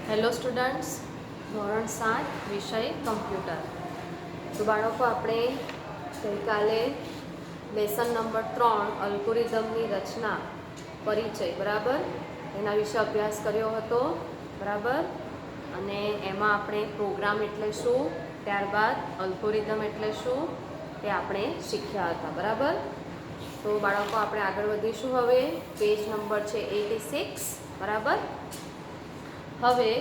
Hello students, ધોરણ 7 વિષય computer. તો બાળકો, આપણે ગઈકાલે લેસન નંબર 3 અલ્ગોરિધમની રચના પરિચય બરાબર એના વિશે અભ્યાસ કર્યો હતો બરાબર. અને એમાં આપણે પ્રોગ્રામ એટલે શું, ત્યારબાદ અલ્ગોરિધમ એટલે શું તે આપણે શીખ્યા હતા બરાબર. તો બાળકો, આપણે આગળ વધીશું. હવે પેજ નંબર છે 86 બરાબર. હવે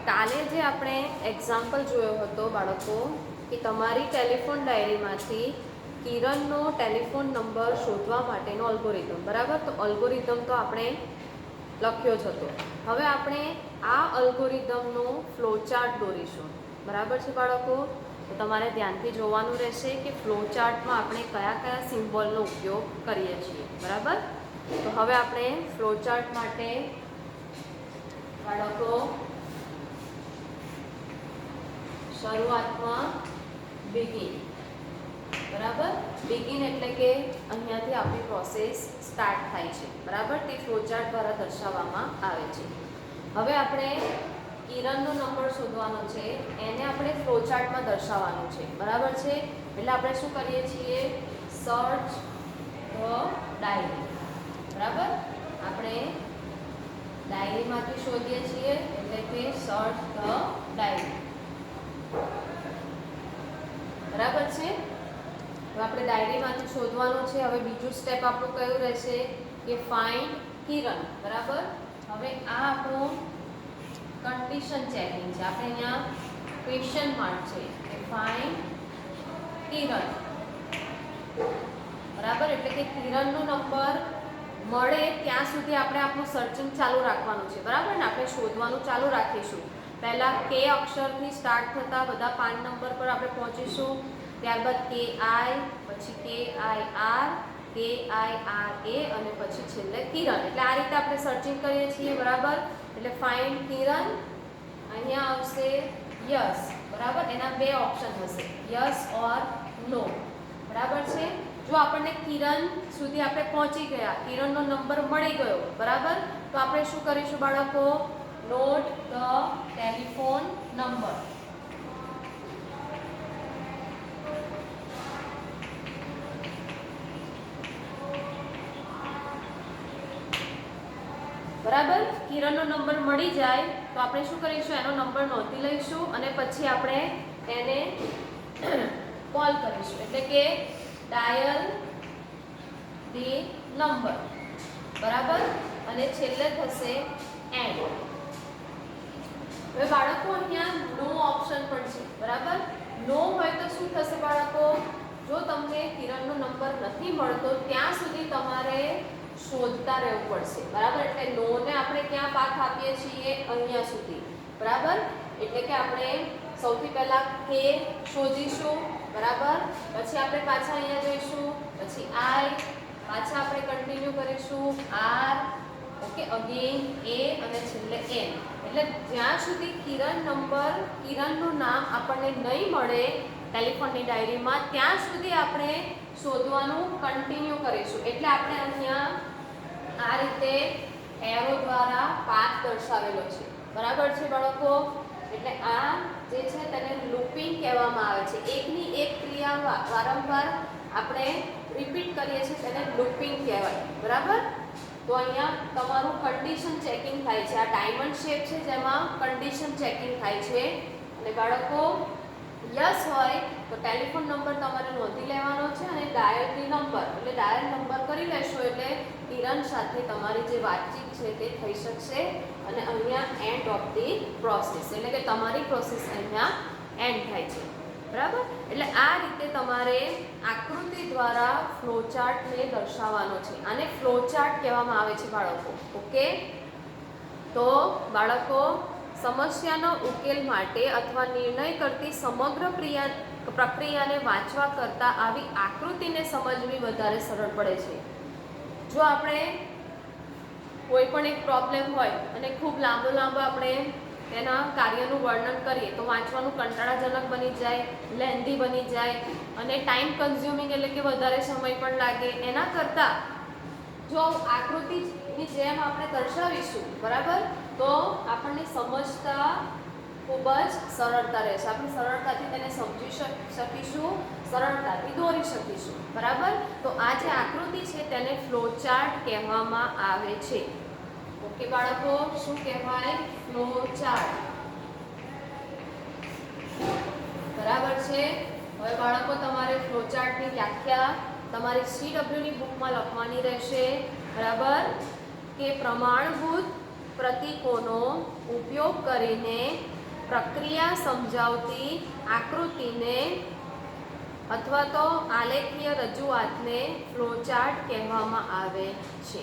કાલે જે આપણે એક્ઝામ્પલ જોયો હતો બાળકો, કે તમારી ટેલિફોન ડાયરીમાંથી કિરણનો ટેલિફોન નંબર શોધવા માટેનો અલ્ગોરિધમ બરાબર. તો અલ્ગોરિધમ તો આપણે લખ્યો જ હતો. હવે આપણે આ અલ્ગોરિધમનો ફ્લોચાર્ટ દોરીશું બરાબર છે બાળકો. તો તમારે ધ્યાનથી જોવાનું રહેશે કે ફ્લોચાર્ટમાં આપણે કયા કયા સિમ્બોલનો ઉપયોગ કરીએ છીએ બરાબર. તો હવે આપણે ફ્લોચાર્ટ માટે બાળકો શરૂઆતમાં બિગિન બરાબર. બિગિન એટલે કે અહીંયાથી આપણી પ્રોસેસ સ્ટાર્ટ થાય છે બરાબર. તે ફ્લોચાર્ટ દ્વારા દર્શાવવામાં આવે છે. હવે આપણે કિરણનો નંબર શોધવાનો છે, એને આપણે ફ્લોચાર્ટમાં દર્શાવવાનું છે બરાબર છે. એટલે આપણે શું કરીએ છીએ, સર્ચ ધ ડાયરી બરાબર. આપણે ડાયરીમાંથી શોધીએ છીએ એટલે કે સર્ચ ધ ડાયરી બરાબર છે. હવે આપણે ડાયરીમાંથી શોધવાનું છે. હવે બીજું સ્ટેપ આપણું કયું રહેશે કે ફાઇન્ડ કિરણ બરાબર. હવે આ આપણું કન્ડિશન ચેકિંગ છે. આપણે અહીંયા ક્વેશ્ચન માર્ક છે કે ફાઇન્ડ કિરણ બરાબર. એટલે કે કિરણનો નંબર મળે ત્યાં સુધી આપણે આપણું સર્ચિંગ ચાલુ રાખવાનું છે બરાબર ને. આપણે શોધવાનું ચાલુ રાખીશું. પહેલાં કે અક્ષરથી સ્ટાર્ટ થતા બધા 5 નંબર પર આપણે પહોંચીશું. ત્યારબાદ કે આઈ, પછી કે આઈ આર, કે આઈ આર એ અને પછી છેલ્લે કિરણ. એટલે આ રીતે આપણે સર્ચિંગ કરીએ છીએ બરાબર. એટલે ફાઇન્ડ કિરણ, અહીંયા આવશે યસ બરાબર. એના 2 ઓપ્શન હશે, યસ ઓર નો બરાબર છે. જો આપણને કિરણ સુધી આપણે પહોંચી ગયા, કિરણનો નંબર મળી ગયો બરાબર, તો આપણે શું કરીશું બાળકો, નોટ ધ ટેલિફોન નંબર બરાબર. કિરણનો નંબર મળી જાય તો આપણે શું કરીશું, એનો નંબર નોંધી લઈશું અને પછી આપણે એને કોલ કરીશું. એટલે કે ડાયલ ધી નંબર બરાબર. અને છેલ્લે થશે એન્ડ. હવે બાળકો, અહીંયા નો ઓપ્શન પણ છે બરાબર. નો હોય તો શું થશે બાળકો, જો તમને કિરણનો નંબર નથી મળતો ત્યાં સુધી તમારે શોધતા રહેવું પડશે બરાબર. એટલે નો ને આપણે ક્યાં પાથ આપીએ છીએ, અહીંયા સુધી બરાબર. એટલે કે આપણે સૌથી પહેલા કે શોધીશું બરાબર. પછી આપણે પાછા અહીંયા જઈશું, પછી આઈ, પાછા આપણે કન્ટિન્યુ કરીશું આર, ઓકે, અગેન એ અને છેલ્લે એન. એટલે જ્યાં સુધી કિરણનું નામ આપણને નહીં મળે ટેલિફોનની ડાયરીમાં ત્યાં સુધી આપણે શોધવાનું કન્ટિન્યુ કરીશું. એટલે આપણે અહીંયા આ રીતે એરો દ્વારા પાથ દર્શાવેલો છે બરાબર છે બાળકો. એટલે આ જે છે તેને લૂપિંગ કહેવામાં આવે છે. એકની એક ક્રિયા વારંવાર આપણે રિપીટ કરીએ છીએ તેને લૂપિંગ કહેવાય બરાબર. તો અહીંયા તમારું કન્ડિશન ચેકિંગ થાય છે. આ ડાયમંડ શેપ છે જેમાં કન્ડિશન ચેકિંગ થાય છે. અને બાળકો, યસ હોય તો ટેલિફોન નંબર તમારે નોંધી લેવાનો છે અને ડાયલ ધી નંબર એટલે ડાયલ નંબર કરી લેશો એટલે કિરણ સાથે તમારી જે વાતચીત છે તે થઈ શકશે. અને અહીંયા એન્ડ ઓફ ધી પ્રોસેસ એટલે કે તમારી પ્રોસેસ અહીંયા એન્ડ થાય છે બરાબર. એટલે આ રીતે તમારે આકૃતિ દ્વારા ફ્લોચાર્ટને દર્શાવવાનો છે. આને ફ્લોચાર્ટ કહેવામાં આવે છે બાળકો. ઓકે. તો બાળકો, સમસ્યાનો ઉકેલ માટે અથવા નિર્ણય કરતી સમગ્ર પ્રક્રિયાને વાંચવા કરતાં આવી આકૃતિને સમજવી વધારે સરળ પડે છે. જો આપણે કોઈ પણ એક પ્રોબ્લેમ હોય અને ખૂબ લાંબો આપણે તેના કાર્યનું વર્ણન કરીએ તો વાંચવાનું કંટાળાજનક બની જાય, લેન્ધી બની જાય અને ટાઈમ કન્ઝ્યુમિંગ એટલે કે વધારે સમય પણ લાગે. એના કરતાં જો આકૃતિની જેમ આપણે દર્શાવીશું બરાબર, તો આપણને સમજતા ખૂબ જ સરળતા રહેશે. આપણે સરળતાથી તેને સમજી શકીશું, સરળતાથી દોરી શકીશું. બરાબર. તો આ જે આકૃતિ છે તેને ફ્લોચાર્ટ કહેવામાં આવે છે. ઓકે બાળકો, શું કહેવાય? ફ્લોચાર્ટ. બરાબર છે. હવે બાળકો તમારે ફ્લોચાર્ટની વ્યાખ્યા તમારી CW ની બુકમાં લખવાની રહેશે. બરાબર. કે પ્રમાણભૂત પ્રતીકોનો ઉપયોગ કરીને પ્રક્રિયા સમજાવતી આકૃતિને અથવા તો આલેખીય રજૂઆતને ફ્લોચાર્ટ કહેવામાં આવે છે.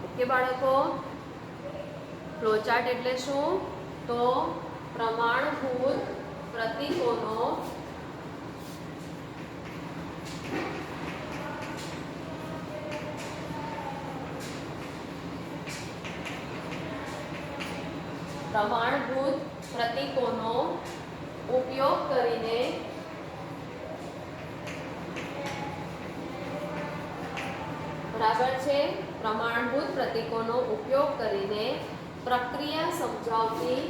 ઓકે બાળકો, ફ્લોચાર્ટ એટલે શું? તો પ્રમાણભૂત પ્રતીકોનો ઉપયોગ કરીને બરાબર છે. પ્રમાણભૂત પ્રતીકોનો ઉપયોગ કરીને પ્રક્રિયા સમજાવતી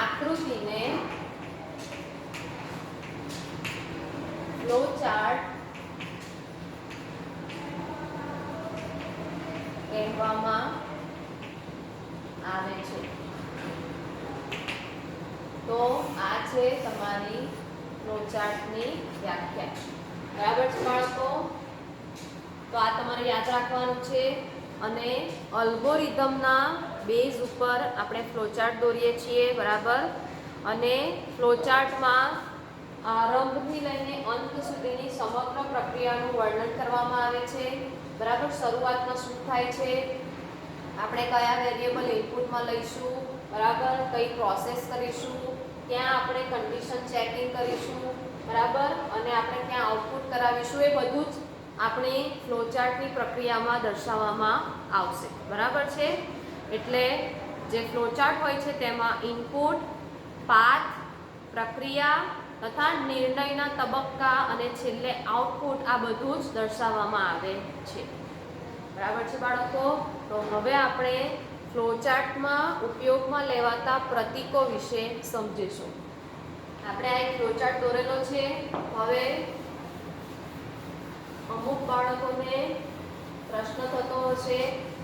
આકૃતિને ફ્લોચાર્ટ કહેવામાં આવે છે. તો આ છે તમારી ફ્લોચાર્ટની વ્યાખ્યા. બરાબર છે બાળકો? તો આ તમારે યાદ રાખવાનું છે. અને અલ્ગોરિધમના બેઝ ઉપર આપણે ફ્લોચાર્ટ દોરીએ છીએ. બરાબર. અને ફ્લોચાર્ટમાં આરંભથી લઈને અંત સુધીની સમગ્ર પ્રક્રિયાનું વર્ણન કરવામાં આવે છે. બરાબર. શરૂઆતમાં શું થાય છે, આપણે કયા વેરિયેબલ ઇનપુટમાં લઈશું, બરાબર, કઈ પ્રોસેસ કરીશું, ક્યાં આપણે કન્ડિશન ચેકિંગ કરીશું, બરાબર, અને આપણે ક્યાં આઉટપુટ કરાવીશું, એ બધું જ આપણી ફ્લોચાર્ટની પ્રક્રિયામાં દર્શાવવામાં આવશે. બરાબર છે. એટલે જે ફ્લોચાર્ટ હોય છે તેમાં ઇનપુટ, પાથ, પ્રક્રિયા તથા નિર્ણયના તબક્કા અને છેલ્લે આઉટપુટ, આ બધું જ દર્શાવવામાં આવે છે. બરાબર છે બાળકો? તો હવે આપણે ફ્લોચાર્ટમાં ઉપયોગમાં લેવાતા પ્રતીકો વિશે સમજીશું. આપણે આ એક ફ્લોચાર્ટ દોરેલો છે. હવે અમુક બાળકોને પ્રશ્ન થતો હશે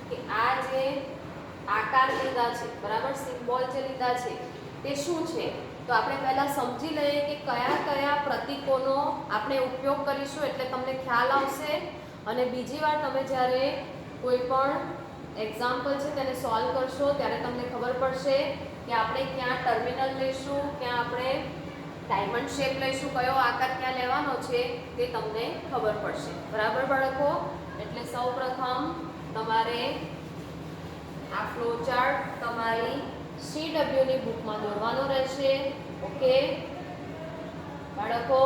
કે આ જે આકાર લીધા છે, બરાબર, સિમ્બોલ જે લીધા છે તે શું છે? તો આપણે પહેલા સમજી લઈએ કે કયા કયા પ્રતીકોનો આપણે ઉપયોગ કરીશું, એટલે તમને ખ્યાલ આવશે. અને બીજી વાર તમે જ્યારે કોઈ પણ એક્ઝામ્પલ છે તેને સોલ્વ કરશો ત્યારે તમને ખબર પડશે કે આપણે ક્યાં ટર્મિનલ લઈશું, ક્યાં આપણે ડાયમંડ શેપ લઈશું, કયો આકાર ક્યાં લેવાનો છે તે તમને ખબર પડશે. બરાબર બાળકો? એટલે સૌપ્રથમ તમારે આ ફ્લોચાર્ટ તમારી CW ની બુકમાં દોરવાનો રહેશે. ઓકે બાળકો,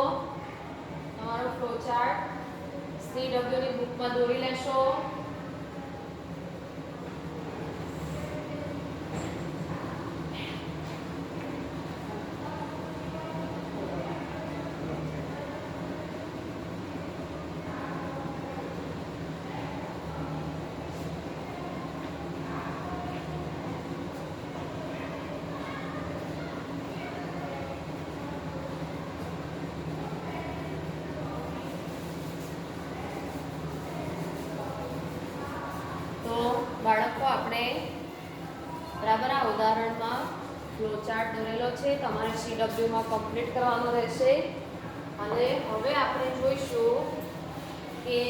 તમારો ફ્લોચાર્ટ CW ની બુકમાં દોરી લેશો. બાળકો, આપણે બરાબર આ ઉદાહરણમાં ફ્લોચાર્ટ દોરેલો છે, તમારે CW માં કમ્પ્લીટ કરવાનો રહેશે. અને હવે આપણે જોઈશું કે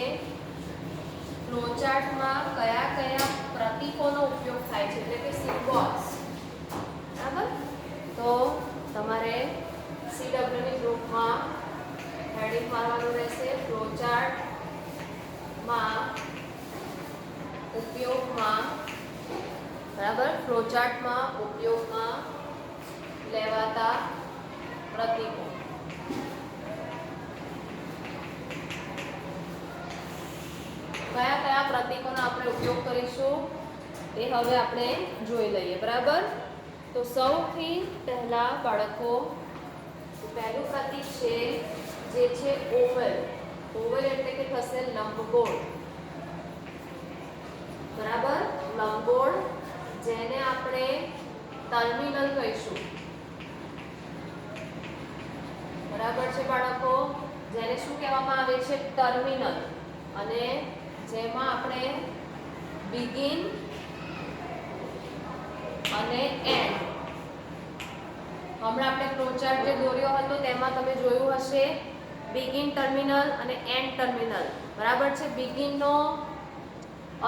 ફ્લોચાર્ટમાં કયા કયા પ્રતીકોનો ઉપયોગ થાય છે, એટલે કે સિમ્બોલ્સ. બરાબર. તો તમારે CW ની ગ્રુપમાં હેડિંગ મારવાનું રહેશે. ફ્લોચાર્ટમાં ઉપયોગમાં, બરાબર, ફ્લોચાર્ટમાં ઉપયોગમાં લેવાતા પ્રતીકો. કયા કયા પ્રતીકોનો આપણે ઉપયોગ કરીશું એ હવે આપણે જોઈ લઈએ. બરાબર. તો સૌથી પહેલા બાળકો, પહેલું પ્રતીક છે જે છે ઓવલ. ઓવલ એટલે કે થશે ટર્મિનલ કહીશું. બરાબર છે બાળકો, જેને શું કહેવામાં આવે છે? ટર્મિનલ. અને જેમાં આપણે બિગિન અને એન્ડ, હમણાં આપણે ફ્લોચાર્ટ જે દોર્યો હતો તેમાં તમે જોયું હશે બિગિન ટર્મિનલ અને એન્ડ ટર્મિનલ. બરાબર છે. બિગિન નો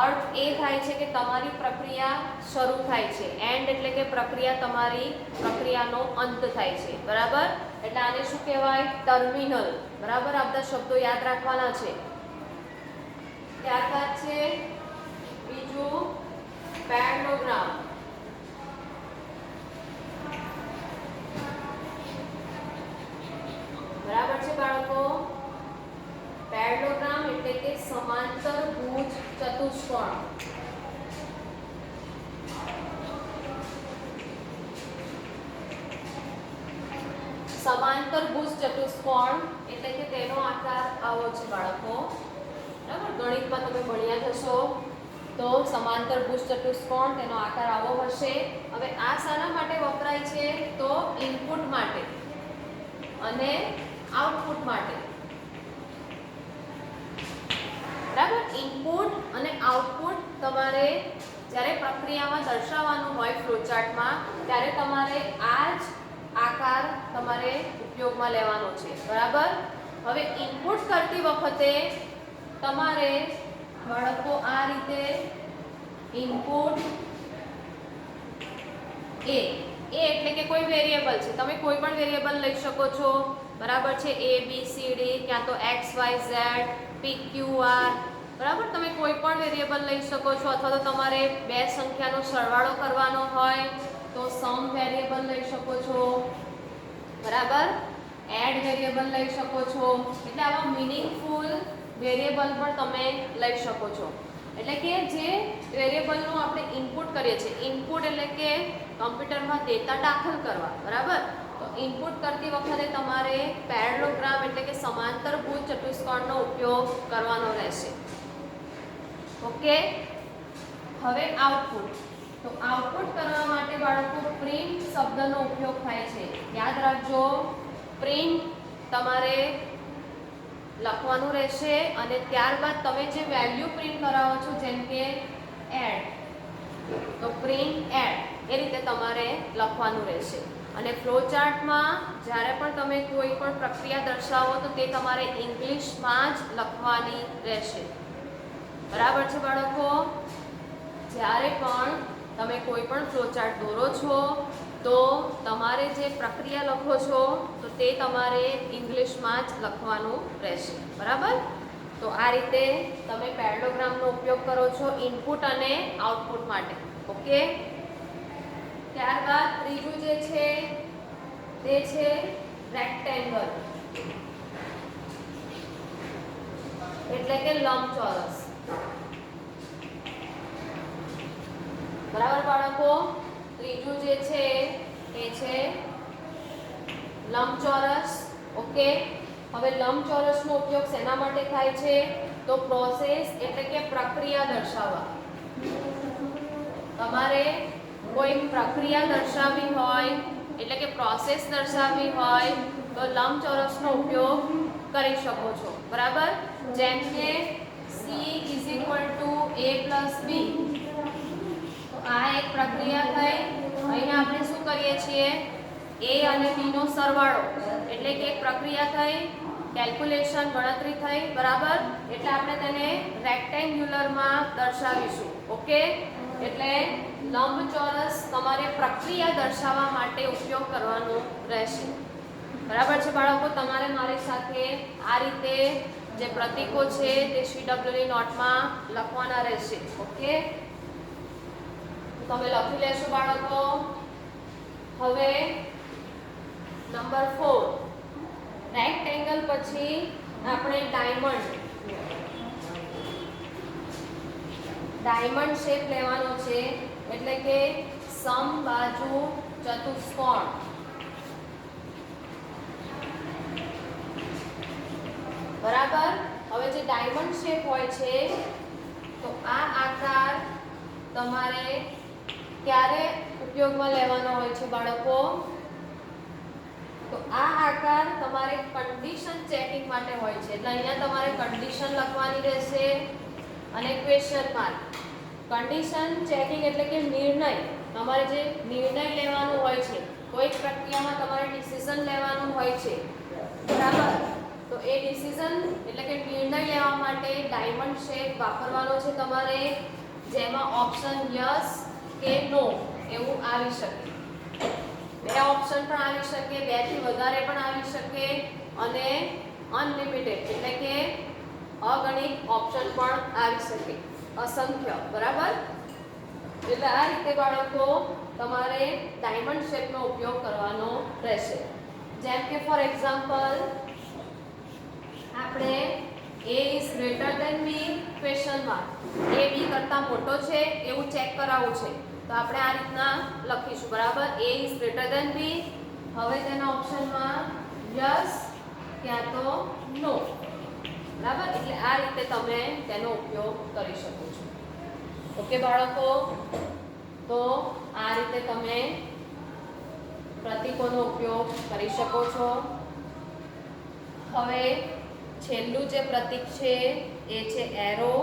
અર્થ એ થાય છે કે તમારી પ્રક્રિયા શરૂ થાય છે. એન્ડ એટલે કે પ્રક્રિયાનો અંત થાય છે. બરાબર, એટલે આને શું કહેવાય? ટર્મિનલ. બરાબર, આ બધા શબ્દો યાદ રાખવાના છે. ત્યારબાદ છે બીજું પેરેલોગ્રામ. બરાબર છે બાળકો, પેરેલોગ્રામ એટલે કે સમાંતર ભુજ ચતુષ્કોણ. સમાંતર ભુજ ચતુષ્કોણ એટલે કે તેનો આકાર આવો છે બાળકો. બરાબર, ગણિતમાં તમે ભણ્યા જશો તો સમાંતર ભુજ ચતુષ્કોણ તેનો આકાર આવો હશે. હવે આ શાના માટે વપરાય છે? તો ઇનપુટ માટે અને આઉટપુટ માટે. બરાબર, ઇનપુટ અને આઉટપુટ તમારે જ્યારે પ્રક્રિયામાં દર્શાવવાનું હોય ફ્લોચાર્ટમાં, ત્યારે તમારે આ જ આકાર તમારે ઉપયોગમાં લેવાનો છે. બરાબર, હવે ઇનપુટ કરતી વખતે તમારે બાળકો આ રીતે ઇનપુટ એ એટલે કે કોઈ વેરિયેબલ છે, તમે કોઈ પણ વેરિયેબલ લઈ શકો છો. બરાબર છે, A B C D, ક્યાં તો X Y Z P Q R. બરાબર, તમે કોઈ પણ વેરિયેબલ લઈ શકો છો. અથવા તો તમારે બે સંખ્યાનો સરવાળો કરવાનો હોય તો સમ વેરિયેબલ લઈ શકો છો. બરાબર, એડ વેરિયેબલ લઈ શકો છો. એટલે આવા મીનિંગફુલ વેરિયેબલ પણ તમે લઈ શકો છો. એટલે કે જે વેરિયેબલનું આપણે ઇનપુટ કરીએ છીએ, ઇનપુટ એટલે કે કમ્પ્યુટરમાં ડેટા દાખલ કરવા. બરાબર, તો ઇનપુટ કરતી વખતે તમારે પેરેલોગ્રામ એટલે કે સમાંતર ભુજ ચતુષ્કોણનો ઉપયોગ કરવાનો રહેશે. ઓકે, હવે આઉટપુટ. તો આઉટપુટ કરવા માટે બાળકો પ્રિન્ટ શબ્દનો ઉપયોગ થાય છે. યાદ રાખજો, પ્રિન્ટ તમારે લખવાનું રહેશે અને ત્યારબાદ તમે જે વેલ્યુ પ્રિન્ટ કરાવો છો, જેમ કે એડ, તો પ્રિન્ટ એડ એ રીતે તમારે લખવાનું રહેશે. અને ફ્લોચાર્ટમાં જ્યારે પણ તમે કોઈ પણ પ્રક્રિયા દર્શાવો તો તે તમારે ઇંગ્લિશમાં જ લખવાની રહેશે. બરાબર છે બાળકો, જ્યારે પણ તમે કોઈ પણ ફ્લોચાર્ટ દોરો છો તો તમારે જે પ્રક્રિયા લખો છો તો તે તમારે ઇંગ્લિશમાં જ લખવાનું રહેશે. બરાબર, તો આ રીતે તમે પેરેલોગ્રામનો ઉપયોગ કરો છો ઇનપુટ અને આઉટપુટ માટે. ઓકે, ત્યારબાદ ત્રીજું જે છે તે છે રેક્ટેંગલ એટલે કે લંબચોરસ. બરાબર બાળકો, ત્રીજું જે છે એ છે લંબચોરસ. ઓકે, હવે લંબચોરસનો ઉપયોગ શેના માટે થાય છે? તો પ્રોસેસ એટલે કે પ્રક્રિયા દર્શાવવા. તમારે કોઈ પ્રક્રિયા દર્શાવવી હોય એટલે કે પ્રોસેસ દર્શાવવી હોય તો લંબચોરસનો ઉપયોગ કરી શકો છો. બરાબર, જેમ કે C = A + B. આ એક પ્રક્રિયા થઈ. અહીંયા આપણે શું કરીએ છીએ? A અને B નો સરવાળો એટલે કે એક પ્રક્રિયા થઈ, કેલ્ક્યુલેશન ગણતરી થઈ. બરાબર, એટલે આપણે તેને રેક્ટેંગ્યુલરમાં દર્શાવીશું. ઓકે, એટલે લંબચોરસ તમારે પ્રક્રિયા દર્શાવવા માટે ઉપયોગ કરવાનો રહેશે. બરાબર છે બાળકો, તમારે મારી સાથે આ રીતે જે પ્રતીકો છે તે CW ની નોટમાં લખવાના રહેશે. ઓકે, તમે લખી લેશો બાળકો. હવે નંબર 4, રેક્ટેંગલ પછી આપણે ડાયમંડ શેપ લેવાનો છે એટલે કે સમબાજુ ચતુષ્કોણ. બરાબર, હવે જે ડાયમંડ શેપ હોય છે તો આ આકાર તમારે ક્યારે ઉપયોગમાં લેવાનો હોય છે બાળકો? તો આ આકાર તમારે કન્ડિશન ચેકિંગ માટે હોય છે, એટલે અહીંયા તમારે કન્ડિશન લખવાની રહેશે અને ક્વેશ્ચન માર્ક. કન્ડિશન ચેકિંગ એટલે કે નિર્ણય, તમારે જે નિર્ણય લેવાનો હોય છે, કોઈ પ્રક્રિયામાં તમારે ડિસિઝન લેવાનું હોય છે, બરાબર? તો એ ડિસિઝન એટલે કે નિર્ણય લેવા માટે ડાયમંડ શેપ વાપરવાનો છે તમારે, જેમાં ઓપ્શન યસ કે નો એવું આવી શકે. બે ઓપ્શન પણ આવી શકે, બે થી વધારે પણ આવી શકે અને અનલિમિટેડ એટલે કે અગણિત ઓપ્શન પણ આવી શકે, અસંખ્ય, બરાબર? એટલે આ રીતે બાળકો તમારે ડાયમંડ શેપનો ઉપયોગ કરવાનો રહેશે. જેમ કે ફોર એક્ઝામ્પલ આપણે a is greater than b question mark, a b કરતા મોટો છે એવું ચેક કરાવવું છે, તો આપણે આ રીતના લખીશું, બરાબર? a is greater than b. હવે તેના ઓપ્શનમાં યસ ક્યાં તો નો, બરાબર? એટલે આ રીતે તમે તેનો ઉપયોગ કરી શકો છો. ઓકે બાળકો, તો આ રીતે તમે પ્રતીકોનો ઉપયોગ કરી શકો છો. હવે છેલ્લું જે પ્રતીક છે એ છે એરો.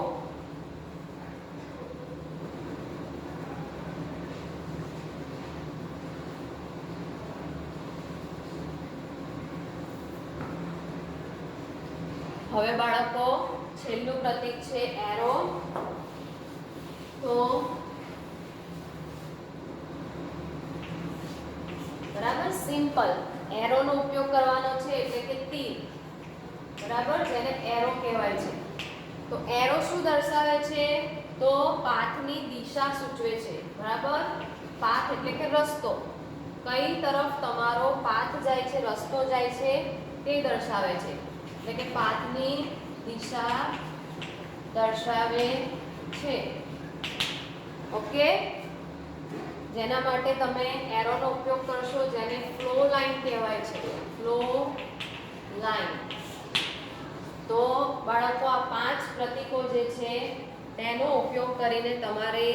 હવે બાળકો છેલ્લું પ્રતીક છે એરો. તો બરાબર, સિમ્પલ એરોનો ઉપયોગ કરવાનો છે એટલે કે તીર, બરાબર, જેને એરો કહેવાય છે. તો એરો શું દર્શાવે છે? તો પાથની દિશા સૂચવે છે, બરાબર? પાથ એટલે કે રસ્તો, કઈ તરફ તમારો પાથ જાય છે, રસ્તો જાય છે તે દર્શાવે છે, એટલે કે પાથની દિશા દર્શાવે છે. ઓકે, જેના માટે તમે એરોનો ઉપયોગ કરશો, જેને ફ્લો લાઈન કહેવાય છે, ફ્લો લાઈન. તો બાળકો આ 5 પ્રતીકો જે છે તેનો ઉપયોગ કરીને તમારે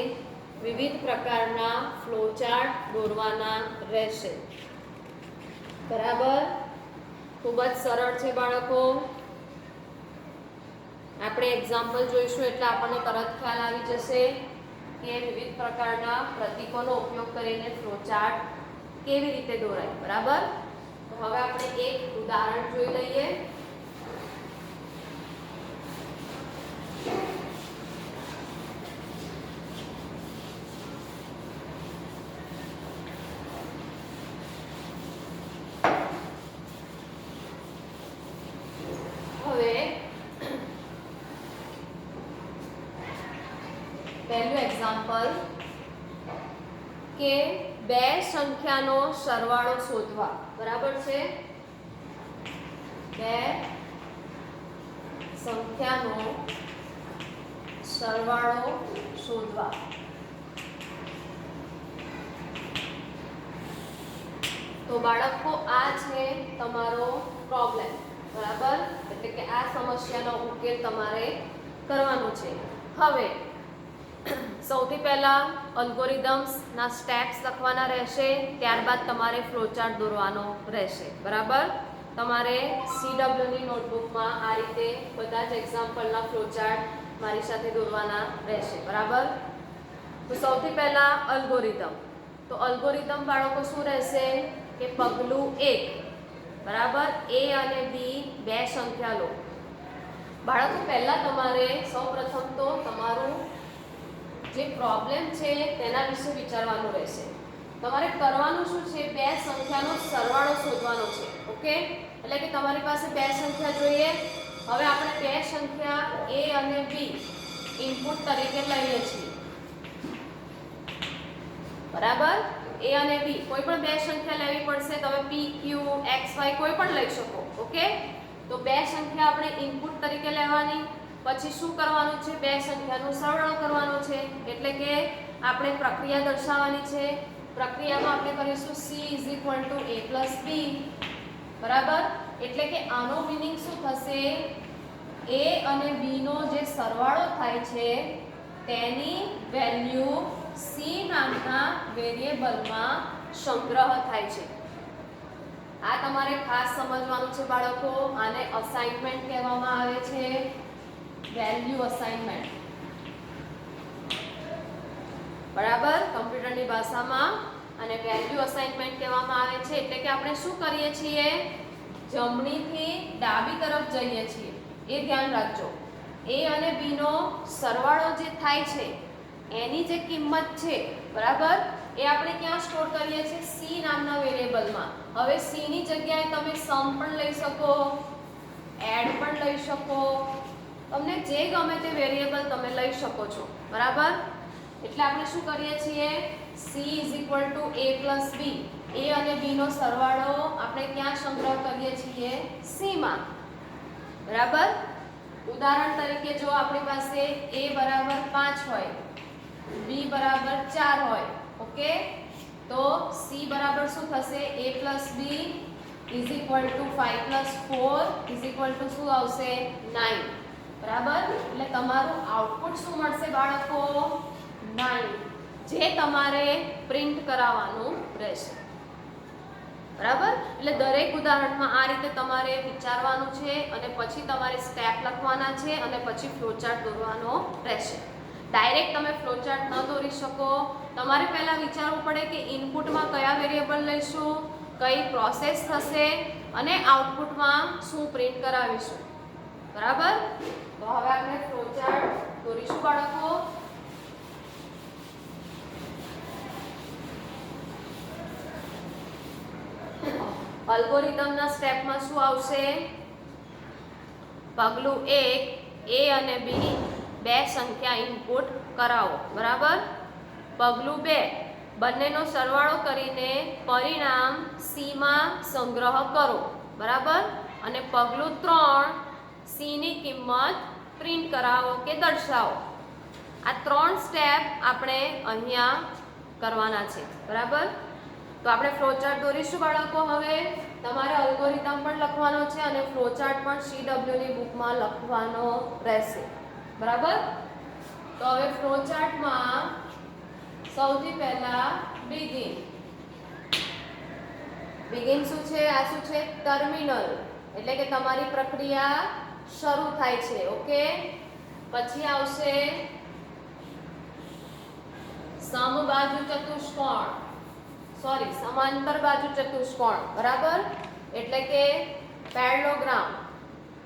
વિવિધ પ્રકારના ફ્લોચાર્ટ દોરવાના રહેશે, બરાબર? ખૂબ જ સરળ છે બાળકો. આપણે એક્ઝામ્પલ જોઈશું એટલે આપણને તરત ખ્યાલ આવી જશે કે વિવિધ પ્રકારના પ્રતીકોનો ઉપયોગ કરીને ફ્લોચાર્ટ કેવી રીતે દોરાય, બરાબર? તો હવે આપણે એક ઉદાહરણ જોઈ લઈએ. પહેલું એક્ઝામ્પલ કે બે સંખ્યાનો સરવાળો શોધવા, બરાબર છે? બે સંખ્યાનો સરવાળો શોધવા. તો બાળકો આ છે તમારો પ્રોબ્લેમ, બરાબર? એટલે કે આ સમસ્યાનો ઉકેલ તમારે કરવાનો છે. હવે સૌથી પહેલા અલ્ગોરિધમ્સના સ્ટેપ્સ લખવાના રહેશે, ત્યારબાદ તમારે ફ્લોચાર્ટ દોરવાનો રહેશે, બરાબર? તમારે CWની નોટબુકમાં આ રીતે બધા જ એક્ઝામ્પલના ફ્લોચાર્ટ મારી સાથે દોરવાના રહેશે, બરાબર? તો સૌથી પહેલા અલ્ગોરિધમ. તો અલ્ગોરિધમ બાળકો શું રહેશે કે પગલું 1, બરાબર, a અને b બે સંખ્યા લો. બાળકો પહેલા તમારે સૌપ્રથમ તો તમારું જે પ્રોબ્લેમ છે તેના વિશે વિચારવાનું રહેશે. તમારે કરવાનું શું છે? બે સંખ્યાનો સરવાળો શોધવાનો છે. ઓકે, એટલે કે તમારી પાસે બે સંખ્યા જોઈએ. હવે આપણે બે સંખ્યા a અને b ઇનપુટ તરીકે લઈએ છીએ, બરાબર? a અને b કોઈ પણ બે સંખ્યા લેવી પડશે. તમે p q x y કોઈ પણ લઈ શકો. ઓકે, તો બે સંખ્યા આપણે ઇનપુટ તરીકે લેવાની. પછી શું કરવાનું છે? બે સંખ્યાનો સરવાળો કરવાનો છે, એટલે કે આપણે પ્રક્રિયા દર્શાવવાની છે. પ્રક્રિયામાં આપણે કરીશું c a + b, બરાબર? એટલે કે આનો મીનિંગ શું થશે? a અને b નો જે સરવાળો થાય છે તેની વેલ્યુ સી નામના વેરિયેબલમાં સંગ્રહ થાય છે. આ તમારે ખાસ સમજવાનું છે બાળકો. આને અસાઇનમેન્ટ કહેવામાં આવે છે, વેલ્યુ અસાઇનમેન્ટ. બરાબર, કમ્પ્યુટરની ભાષામાં અને વેલ્યુ અસાઇનમેન્ટ કહેવામાં આવે છે. એટલે કે આપણે શું કરીએ છીએ, જમણીથી ડાબી તરફ જઈએ છીએ. એ ધ્યાન રાખજો. એ અને બી નો સરવાળો જે થાય છે એની જે કિંમત છે, બરાબર, એ આપણે ક્યાં સ્ટોર કરીએ છીએ, સી નામના વેરિયેબલમાં. હવે સી ની જગ્યાએ તમે સમ પણ લઈ શકો, એડ પણ લઈ શકો, તમને જે ગમે તે વેરિયેબલ તમે લઈ શકો છો. બરાબર, એટલે આપણે શું કરીએ છીએ, c = a + b. a અને b નો સરવાળો આપણે ક્યાં સંગ્રહ કરીએ છીએ, c માં. બરાબર, ઉદાહરણ તરીકે જો આપણી પાસે a = 5 હોય, b = 4 હોય, ઓકે, તો c બરાબર શું થશે, a + b = 5 + 4 = શું આવશે, 9. બરાબર, એટલે તમારું આઉટપુટ શું મળશે બાળકો, 9, જે તમારે પ્રિન્ટ કરાવવાનું રહેશે. બરાબર, એટલે દરેક ઉદાહરણમાં આ રીતે તમારે વિચારવાનું છે અને પછી તમારે સ્ટેપ લખવાના છે અને પછી ફ્લોચાર્ટ દોરવાનો રહેશે. ડાયરેક્ટ તમે ફ્લોચાર્ટ ન દોરી શકો. તમારે પહેલાં વિચારવું પડે કે ઇનપુટમાં કયા વેરિયેબલ લઈશું, કઈ પ્રોસેસ થશે અને આઉટપુટમાં શું પ્રિન્ટ કરાવીશું. બરાબર, તો હવે આપણે ફ્લોચાર્ટ દોરીશું બાળકો. અલ્ગોરિધમના સ્ટેપમાં શું આવશે, પગલું 1, a અને b બે સંખ્યા ઇનપુટ કરાવો. બરાબર, પગલું 2, બંનેનો સરવાળો કરીને પરિણામ c માં સંગ્રહ કરો. બરાબર, અને પગલું 3, c ની કિંમત પ્રિન્ટ કરાવો કે દર્શાવો. આ 3 સ્ટેપ આપણે અહીંયા કરવાના છે. બરાબર, તો આપણે ફ્લોચાર્ટ દોરીશું બાળકો. હવે તમારે અલ્ગોરિધમ પણ લખવાનો છે અને ફ્લોચાર્ટ પણ CW ની બુકમાં લખવાનો રહેશે. બરાબર, તો હવે ફ્લોચાર્ટમાં સૌથી પહેલા બિગિન શું છે, આ શું છે, ટર્મિનલ, એટલે કે તમારી પ્રક્રિયા શરૂ થાય છે. ઓકે, પછી આવશે સમબાજુ ચતુષ્કોણ, સમાંતર બાજુ ચતુષ્કોણ. બરાબર, એટલે કે પેરેલોગ્રામ.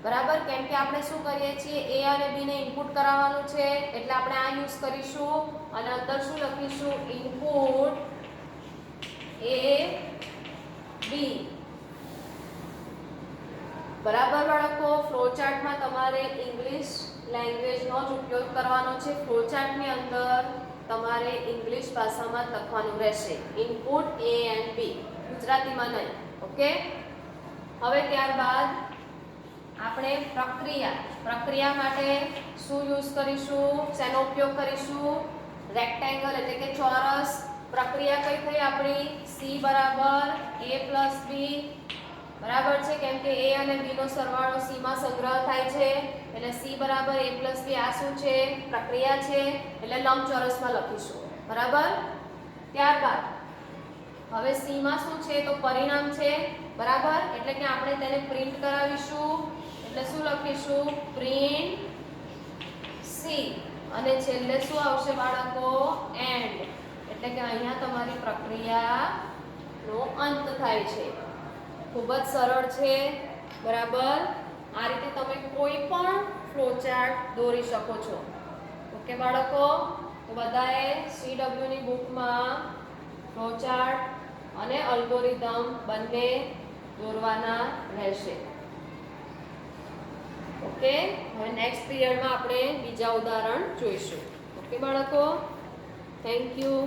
બરાબર, કેમ કે આપણે શું કરીએ છીએ, a અને b ને ઇનપુટ કરાવવાનું છે એટલે આપણે આ યુઝ કરીશું અને અંદર શું લખીશું, ઇનપુટ a b. બરાબર બાળકો, ફ્લોચાર્ટમાં તમારે ઇંગ્લિશ લેંગ્વેજનો જ ઉપયોગ કરવાનો છે. ફ્લોચાર્ટની અંદર તમારે ઇંગ્લિશ ભાષામાં લખવાનું રહેશે, ઇનપુટ a and b, ગુજરાતીમાં નહીં. ઓકે, હવે ત્યારબાદ આપણે પ્રક્રિયા માટે શું યુઝ કરીશું, શેનો ઉપયોગ કરીશું, રેક્ટેંગલ એટલે કે ચોરસ. પ્રક્રિયા કઈ થઈ આપણી, c = a + b. બરાબર છે, કેમ કે a અને b નો સરવાળો c માં સંગ્રહ થાય છે એટલે c = a + b. આ શું છે, પ્રક્રિયા છે, એટલે લંબચોરસમાં લખીશું. બરાબર, ત્યારબાદ હવે c માં શું છે, તો પરિણામ છે. બરાબર, એટલે કે આપણે તેને પ્રિન્ટ કરાવીશું એટલે શું લખીશું, પ્રિન્ટ c. અને છેલ્લે શું આવશે બાળકો, એન્ડ, એટલે કે અહીંયા તમારી પ્રક્રિયાનો અંત થાય છે. ખૂબ જ સરળ છે. બરાબર, આ રીતે તમે કોઈ પણ ફ્લોચાર્ટ દોરી શકો છો. ઓકે બાળકો, તો બધાએ CW ની બુકમાં ફ્લોચાર્ટ અને અલ્ગોરિધમ બંને દોરવાના રહેશે. ઓકે, હવે નેક્સ્ટ પીરિયડમાં આપણે બીજા ઉદાહરણ જોઈશું. ઓકે બાળકો, થેન્ક યુ.